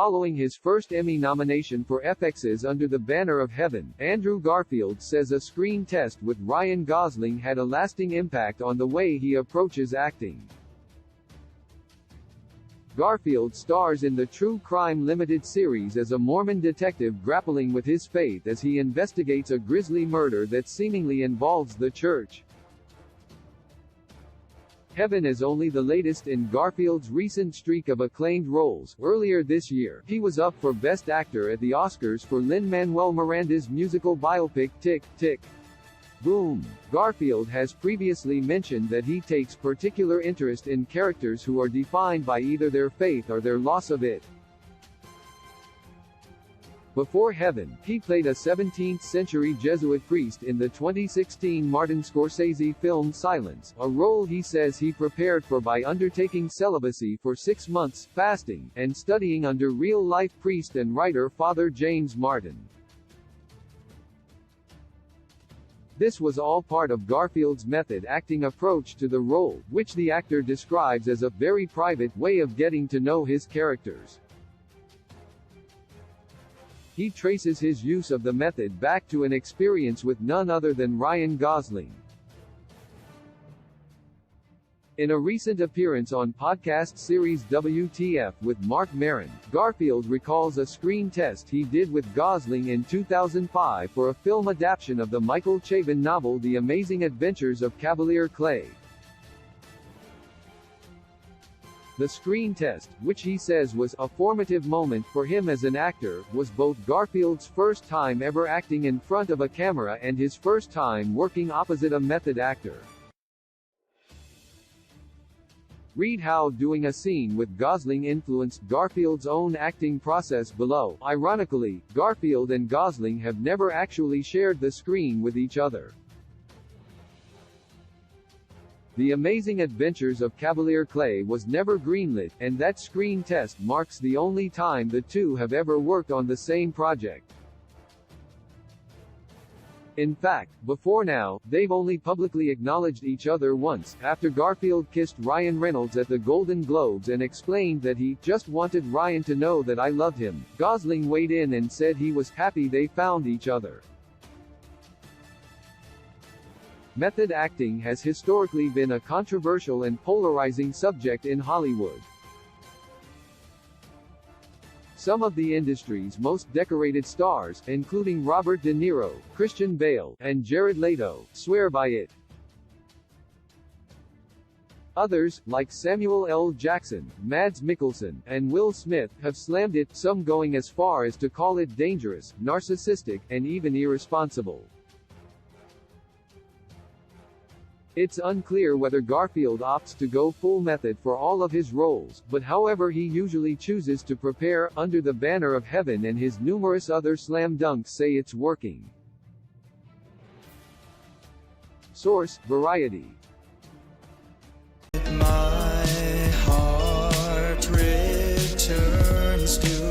Following his first Emmy nomination for FX's Under the Banner of Heaven, Andrew Garfield says a screen test with Ryan Gosling had a lasting impact on the way he approaches acting. Garfield stars in the True Crime Limited series as a Mormon detective grappling with his faith as he investigates a grisly murder that seemingly involves the church. Heaven is only the latest in Garfield's recent streak of acclaimed roles. Earlier this year, he was up for Best Actor at the Oscars for Lin-Manuel Miranda's musical biopic Tick, Tick, Boom. Garfield has previously mentioned that he takes particular interest in characters who are defined by either their faith or their loss of it. Before Heaven, he played a 17th-century Jesuit priest in the 2016 Martin Scorsese film Silence, a role he says he prepared for by undertaking celibacy for 6 months, fasting, and studying under real-life priest and writer Father James Martin. This was all part of Garfield's method acting approach to the role, which the actor describes as a very private way of getting to know his characters. He traces his use of the method back to an experience with none other than Ryan Gosling. In a recent appearance on podcast series WTF with Mark Maron, Garfield recalls a screen test he did with Gosling in 2005 for a film adaptation of the Michael Chabon novel The Amazing Adventures of Cavalier Clay. The screen test, which he says was a formative moment for him as an actor, was both Garfield's first time ever acting in front of a camera and his first time working opposite a method actor. Read how doing a scene with Gosling influenced Garfield's own acting process below. Ironically, Garfield and Gosling have never actually shared the screen with each other. The Amazing Adventures of Cavalier Clay was never greenlit, and that screen test marks the only time the two have ever worked on the same project. In fact, before now, they've only publicly acknowledged each other once, after Garfield kissed Ryan Reynolds at the Golden Globes and explained that he just wanted Ryan to know that I loved him. Gosling weighed in and said he was happy they found each other. Method acting has historically been a controversial and polarizing subject in Hollywood. Some of the industry's most decorated stars, including Robert De Niro, Christian Bale, and Jared Leto, swear by it. Others, like Samuel L. Jackson, Mads Mikkelsen, and Will Smith, have slammed it, some going as far as to call it dangerous, narcissistic, and even irresponsible. It's unclear whether Garfield opts to go full method for all of his roles, but however he usually chooses to prepare, Under the Banner of Heaven and his numerous other slam dunks say it's working. Source: Variety. My heart returns to you.